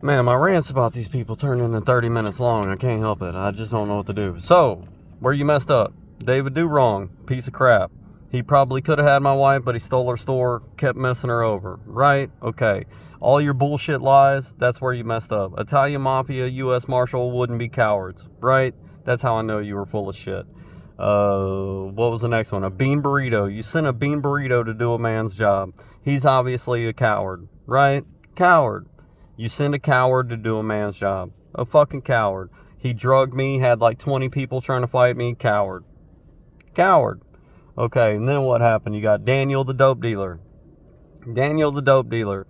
Man, my rants about these people turn into 30 minutes long. I can't help it. I just don't know what to do. So, where you messed up? David do wrong. Piece of crap. He probably could have had my wife, but he stole her store, kept messing her over. Right? Okay. All your bullshit lies, that's where you messed up. Italian Mafia, U.S. Marshal wouldn't be cowards. Right? That's how I know you were full of shit. What was the next one? A bean burrito. You sent a bean burrito to do a man's job. He's obviously a coward. Right? Coward. You send a coward to do a man's job. A fucking coward. He drugged me, had like 20 people trying to fight me. Coward. Coward. Okay, and then what happened? You got Daniel the dope dealer. Daniel the dope dealer.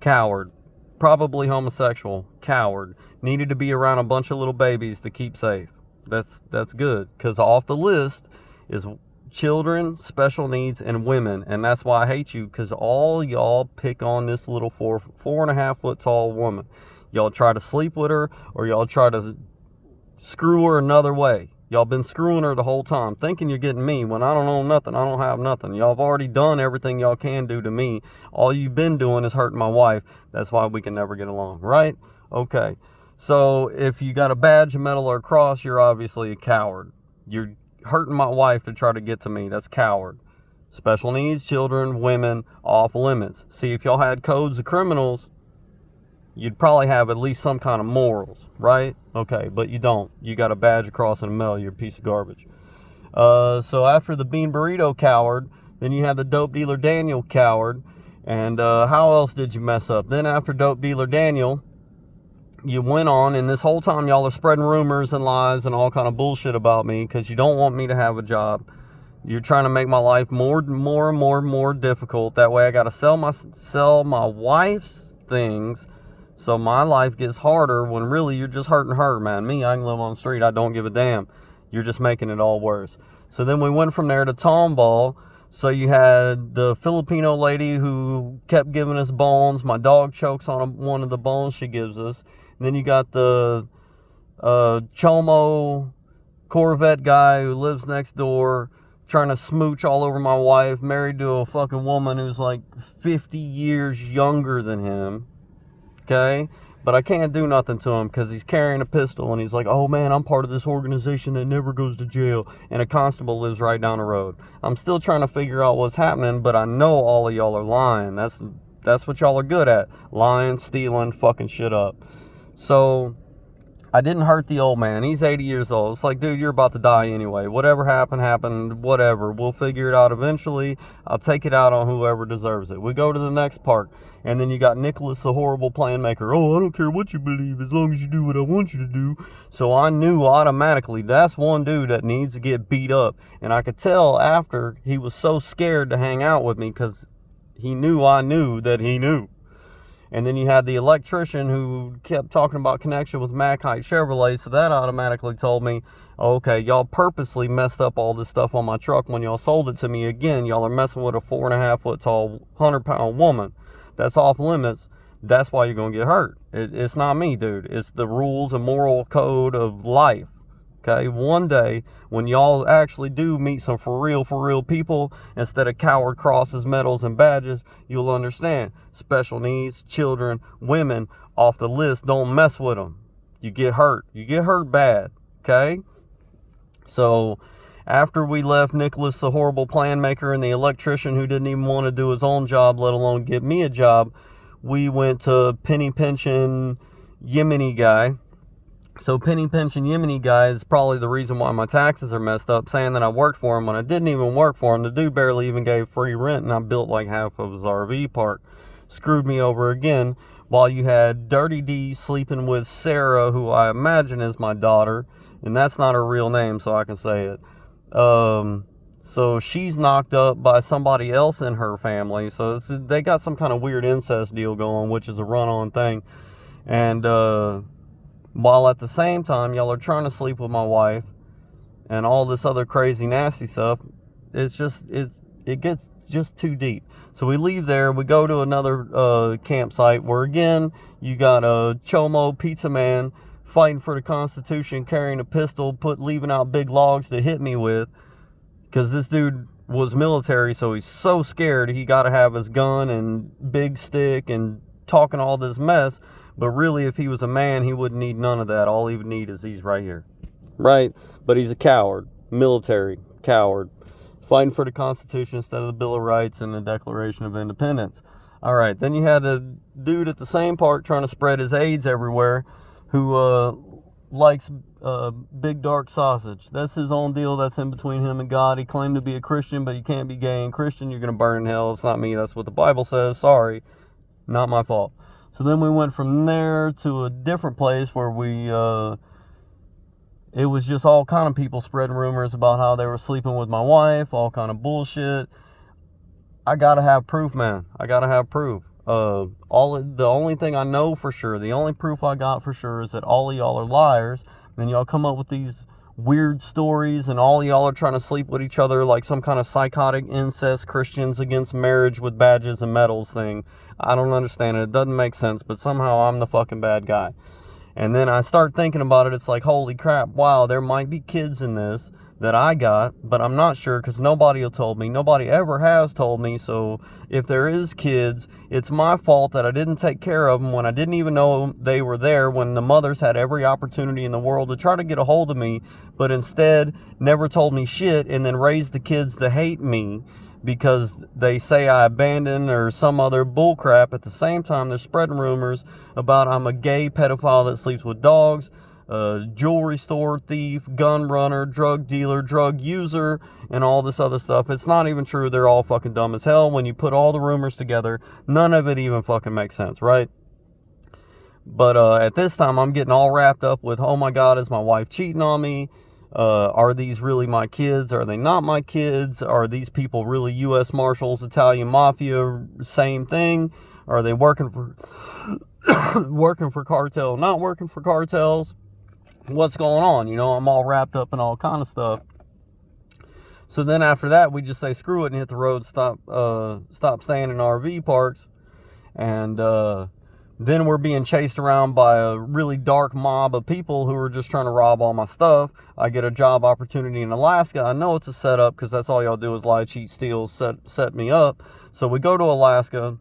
Coward. Probably homosexual. Coward. Needed to be around a bunch of little babies to keep safe. That's good. Because off the list is children, special needs, and women. And that's why I hate you, because all y'all pick on this little 4.5 foot tall woman. Y'all try to sleep with her, or y'all try to screw her another way. Y'all been screwing her the whole time, thinking you're getting me when I don't own nothing. I don't have nothing. Y'all have already done everything y'all can do to me. All you've been doing is hurting my wife. That's why we can never get along, right? Okay. So if you got a badge, a medal, or a cross, you're obviously a coward. You're hurting my wife to try to get to me. That's coward. Special needs, children, women, off limits. See, if y'all had codes of criminals, you'd probably have at least some kind of morals, right? Okay, but you don't. You got a badge, a cross, and a medal. You're a piece of garbage. So after the bean burrito coward, then you had the dope dealer Daniel coward. And how else did you mess up? Then after dope dealer Daniel, you went on, and this whole time y'all are spreading rumors and lies and all kind of bullshit about me because you don't want me to have a job. You're trying to make my life more difficult. That way I got to sell my wife's things, so my life gets harder when really you're just hurting her, man. Me, I can live on the street. I don't give a damn. You're just making it all worse. So then we went from there to Tomball. So you had the Filipino lady who kept giving us bones. My dog chokes on one of the bones she gives us. And then you got the Chomo Corvette guy who lives next door trying to smooch all over my wife, married to a fucking woman who's like 50 years younger than him. Okay? But I can't do nothing to him because he's carrying a pistol and he's like, oh man, I'm part of this organization that never goes to jail. And a constable lives right down the road. I'm still trying to figure out what's happening, but I know all of y'all are lying. That's what y'all are good at. Lying, stealing, fucking shit up. So I didn't hurt the old man. He's 80 years old. It's like, dude, you're about to die anyway. Whatever happened, whatever. We'll figure it out eventually. I'll take it out on whoever deserves it. We go to the next park, and then you got Nicholas, the horrible plan maker. Oh, I don't care what you believe as long as you do what I want you to do. So I knew automatically that's one dude that needs to get beat up. And I could tell after he was so scared to hang out with me because he knew I knew that he knew. And then you had the electrician who kept talking about connection with Macite Chevrolet, so that automatically told me, okay, y'all purposely messed up all this stuff on my truck when y'all sold it to me again. Y'all are messing with a 4.5 foot tall, 100-pound woman. That's off limits. That's why you're going to get hurt. It's not me, dude. It's the rules and moral code of life. Okay, one day when y'all actually do meet some for real people instead of coward crosses, medals, and badges, you'll understand. Special needs, children, women, off the list, don't mess with them. You get hurt. You get hurt bad. Okay? So after we left Nicholas, the horrible plan maker, and the electrician who didn't even want to do his own job, let alone get me a job, we went to Penny Pension Yemeni guy. So Penny Pension Yemeni guy is probably the reason why my taxes are messed up, saying that I worked for him when I didn't even work for him. The dude barely even gave free rent, and I built like half of his RV park. Screwed me over again, while you had Dirty D sleeping with Sarah, who I imagine is my daughter, and that's not her real name, so I can say it. So she's knocked up by somebody else in her family, so they got some kind of weird incest deal going, which is a run-on thing. And while at the same time y'all are trying to sleep with my wife and all this other crazy nasty stuff, it gets just too deep. So we leave there, we go to another campsite where again you got a Chomo pizza man fighting for the Constitution, carrying a pistol, leaving out big logs to hit me with, because this dude was military, so he's so scared he got to have his gun and big stick and talking all this mess, but really if he was a man, he wouldn't need none of that. All he would need is these right here, right? But he's a coward, military coward, fighting for the Constitution instead of the Bill of Rights and the Declaration of Independence. All right, then you had a dude at the same park trying to spread his AIDS everywhere, who likes big dark sausage. That's his own deal. That's in between him and God. He claimed to be a Christian, but you can't be gay and Christian. You're going to burn in hell. It's not me. That's what the Bible says. Sorry. Not my fault. So then we went from there to a different place where it was just all kind of people spreading rumors about how they were sleeping with my wife, all kind of bullshit. I got to have proof, man. I got to have proof. The only thing I know for sure, the only proof I got for sure is that all of y'all are liars. And y'all come up with these weird stories, and all of y'all are trying to sleep with each other like some kind of psychotic incest Christians against marriage with badges and medals thing. I don't understand it. It doesn't make sense, but somehow I'm the fucking bad guy. And then I start thinking about it. It's like, holy crap, wow, there might be kids in this that I got, but I'm not sure because nobody will told me. Nobody ever has told me. So if there is kids, it's my fault that I didn't take care of them when I didn't even know they were there, when the mothers had every opportunity in the world to try to get a hold of me, but instead never told me shit, and then raised the kids to hate me because they say I abandoned or some other bullcrap. At the same time, they're spreading rumors about I'm a gay pedophile that sleeps with dogs, jewelry store thief, gun runner, drug dealer, drug user, and all this other stuff. It's not even true. They're all fucking dumb as hell. When you put all the rumors together, none of it even fucking makes sense, right? But at this time, I'm getting all wrapped up with, oh my God, is my wife cheating on me? Are these really my kids? Are they not my kids? Are these people really U.S. Marshals, Italian Mafia, same thing? Are they working for working for cartel, not working for cartels? What's going on? You know, I'm all wrapped up in all kind of stuff. So then after that, we just say screw it and hit the road, stop staying in RV parks. And then we're being chased around by a really dark mob of people who are just trying to rob all my stuff. I get a job opportunity in Alaska. I know it's a setup because that's all y'all do is lie, cheat, steal, set me up. So we go to Alaska.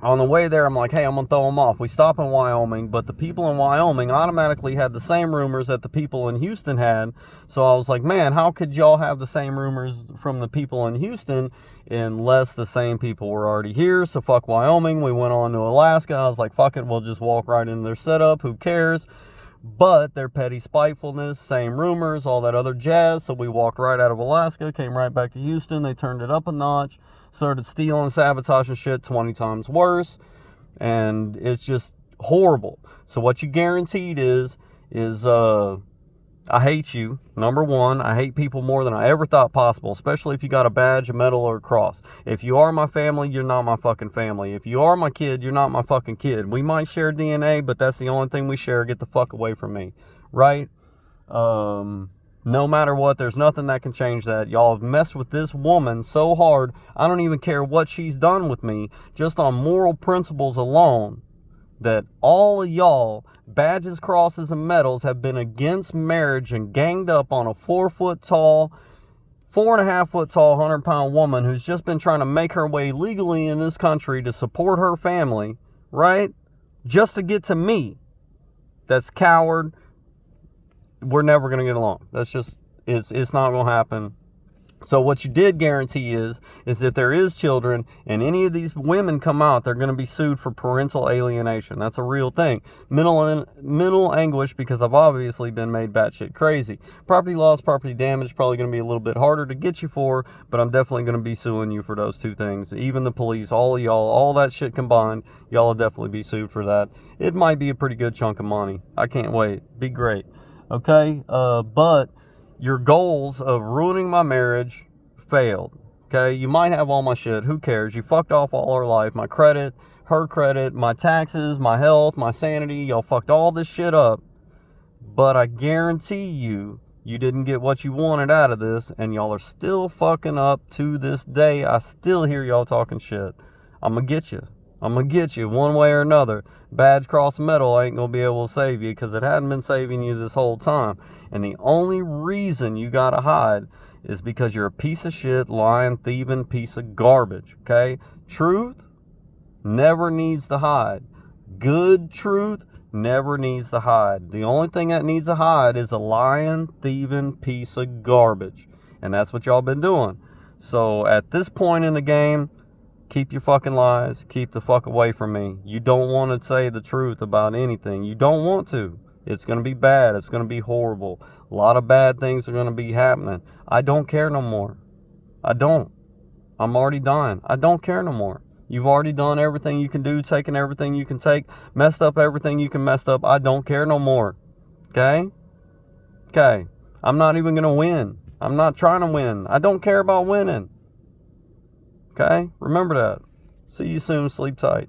On the way there, I'm like, hey, I'm going to throw them off. We stop in Wyoming, but the people in Wyoming automatically had the same rumors that the people in Houston had. So I was like, man, how could y'all have the same rumors from the people in Houston unless the same people were already here? So fuck Wyoming. We went on to Alaska. I was like, fuck it, we'll just walk right into their setup. Who cares? But their petty spitefulness, same rumors, all that other jazz. So we walked right out of Alaska, came right back to Houston. They turned it up a notch, started stealing, sabotaging shit 20 times worse. And it's just horrible. So what you guaranteed is I hate you. Number one, I hate people more than I ever thought possible, especially if you got a badge, a medal, or a cross. If you are my family, you're not my fucking family. If you are my kid, you're not my fucking kid. We might share DNA, but that's the only thing we share. Get the fuck away from me, right? No matter what, there's nothing that can change that. Y'all have messed with this woman so hard, I don't even care what she's done with me, just on moral principles alone, that all of y'all, badges, crosses, and medals, have been against marriage and ganged up on a 4.5 foot tall, 100-pound woman who's just been trying to make her way legally in this country to support her family, right? Just to get to me. That's coward. We're never going to get along. That's just, it's not going to happen. So what you did guarantee is if there is children and any of these women come out, they're going to be sued for parental alienation. That's a real thing. Mental anguish, because I've obviously been made batshit crazy. Property loss, property damage, probably going to be a little bit harder to get you for, but I'm definitely going to be suing you for those two things. Even the police, all of y'all, all that shit combined, y'all will definitely be sued for that. It might be a pretty good chunk of money. I can't wait. Be great. Okay? But your goals of ruining my marriage failed. Okay, you might have all my shit, who cares? You fucked off all our life, my credit, her credit, my taxes, my health, my sanity. Y'all fucked all this shit up. But I guarantee you didn't get what you wanted out of this, and y'all are still fucking up to this day. I still hear y'all talking shit. I'm gonna get you. I'm gonna get you one way or another. Badge, cross, medal ain't gonna be able to save you, because it hadn't been saving you this whole time. And the only reason you gotta hide is because you're a piece of shit, lying, thieving piece of garbage. Okay? Truth never needs to hide. Good truth never needs to hide. The only thing that needs to hide is a lying, thieving piece of garbage. And that's what y'all been doing. So at this point in the game, keep your fucking lies. Keep the fuck away from me. You don't want to say the truth about anything. You don't want to. It's going to be bad. It's going to be horrible. A lot of bad things are going to be happening. I don't care no more. I don't. I'm already done. I don't care no more. You've already done everything you can do, taken everything you can take, messed up everything you can mess up. I don't care no more. Okay? Okay. I'm not even going to win. I'm not trying to win. I don't care about winning. Okay? Remember that. See you soon. Sleep tight.